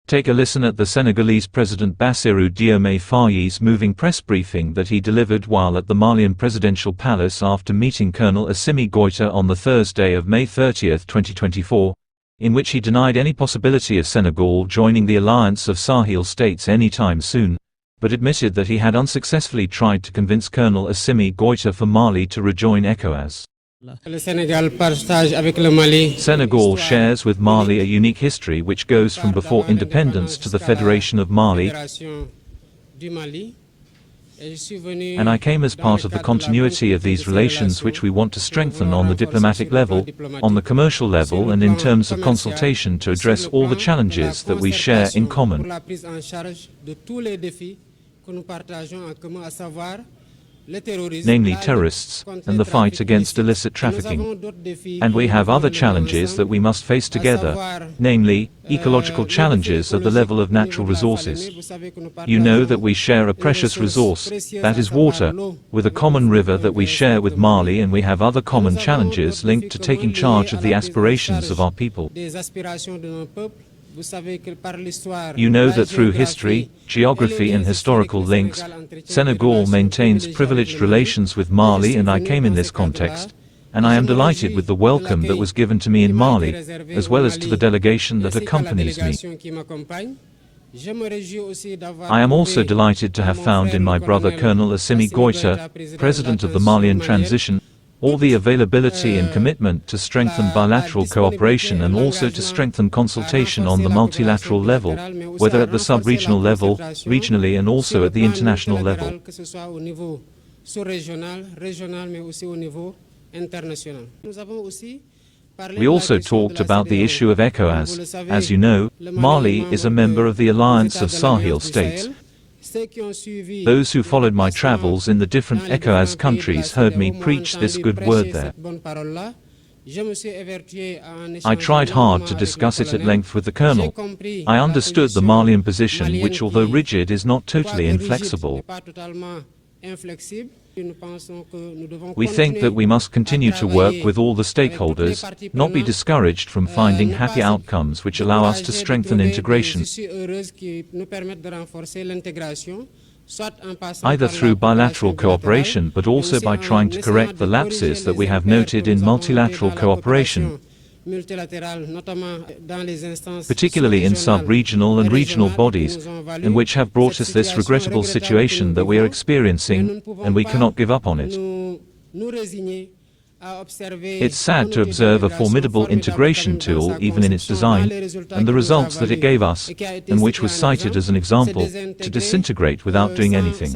Take a listen at the Senegalese President Bassirou Diomaye Faye's moving press briefing that he delivered while at the Malian Presidential Palace after meeting Colonel Assimi Goita on the Thursday of May 30, 2024, in which he denied any possibility of Senegal joining the Alliance of Sahel States anytime soon, but admitted that he had unsuccessfully tried to convince Colonel Assimi Goita for Mali to rejoin Ecowas. Senegal shares with Mali a unique history which goes from before independence to the Federation of Mali, and I came as part of the continuity of these relations which we want to strengthen on the diplomatic level, on the commercial level, and in terms of consultation to address all the challenges that we share in common, namely terrorists, and the fight against illicit trafficking. And we have other challenges that we must face together, namely, ecological challenges at the level of natural resources. You know that we share a precious resource, that is water, with a common river that we share with Mali, and we have other common challenges linked to taking charge of the aspirations of our people. You know that through history, geography and historical links, Senegal maintains privileged relations with Mali, and I came in this context, and I am delighted with the welcome that was given to me in Mali, as well as to the delegation that accompanies me. I am also delighted to have found in my brother Colonel Assimi Goita, President of the Malian Transition, all the availability and commitment to strengthen bilateral cooperation and also to strengthen consultation on the multilateral level, whether at the sub-regional level, regionally, and also at the international level. We also talked about the issue of ECOWAS. As you know, Mali is a member of the Alliance of Sahel States. Those who followed my travels in the different ECOWAS countries heard me preach this good word there. I tried hard to discuss it at length with the Colonel. I understood the Malian position, which although rigid is not totally inflexible. We think that we must continue to work with all the stakeholders, not be discouraged from finding happy outcomes which allow us to strengthen integration, either through bilateral cooperation but also by trying to correct the lapses that we have noted in multilateral cooperation, particularly in sub-regional and regional bodies, and which have brought us this regrettable situation that we are experiencing, and we cannot give up on it. It's sad to observe a formidable integration tool even in its design, and the results that it gave us, and which was cited as an example, to disintegrate without doing anything.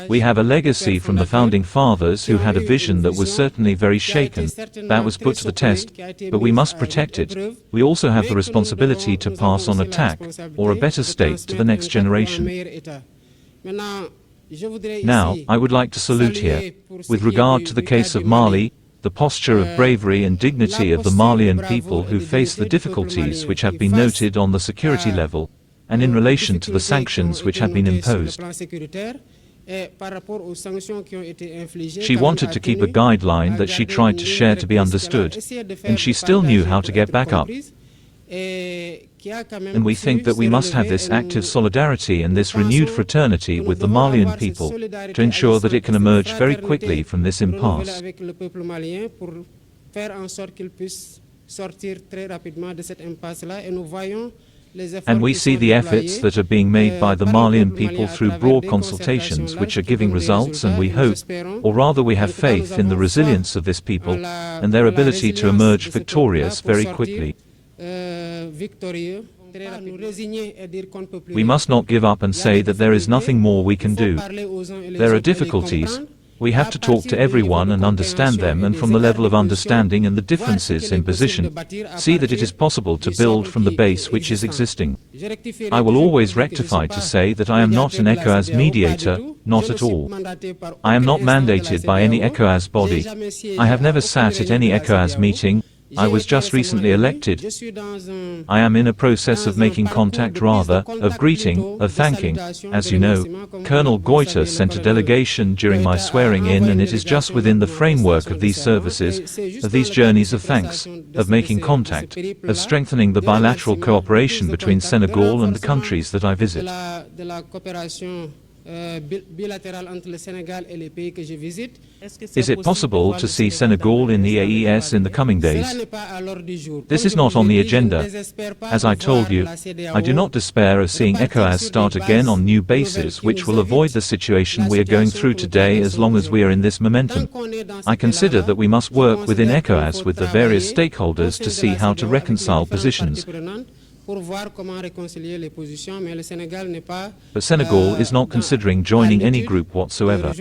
We have a legacy from the founding fathers who had a vision that was certainly very shaken, that was put to the test, but we must protect it. We also have the responsibility to pass on a tack, or a better state, to the next generation. Now, I would like to salute here, with regard to the case of Mali, the posture of bravery and dignity of the Malian people who face the difficulties which have been noted on the security level, and in relation to the sanctions which have been imposed. She wanted to keep a guideline that she tried to share to be understood, and she still knew how to get back up. And we think that we must have this active solidarity and this renewed fraternity with the Malian people to ensure that it can emerge very quickly from this impasse. And we see the efforts that are being made by the Malian people through broad consultations which are giving results, and we hope, or rather we have faith in the resilience of this people and their ability to emerge victorious very quickly. We must not give up and say that there is nothing more we can do. There are difficulties. We have to talk to everyone and understand them, and from the level of understanding and the differences in position, see that it is possible to build from the base which is existing. I will always rectify to say that I am not an ECOWAS mediator, not at all. I am not mandated by any ECOWAS body. I have never sat at any ECOWAS meeting, I was just recently elected. I am in a process of making contact, rather, of greeting, of thanking. As you know, Colonel Goita sent a delegation during my swearing in, and it is just within the framework of these services, of these journeys of thanks, of making contact, of strengthening the bilateral cooperation between Senegal and the countries that I visit. Is it possible to see Senegal in the AES in the coming days? This is not on the agenda. As I told you, I do not despair of seeing Ecowas start again on new bases, which will avoid the situation we are going through today as long as we are in this momentum. I consider that we must work within Ecowas with the various stakeholders to see how to reconcile positions. But Senegal is not considering joining any group whatsoever.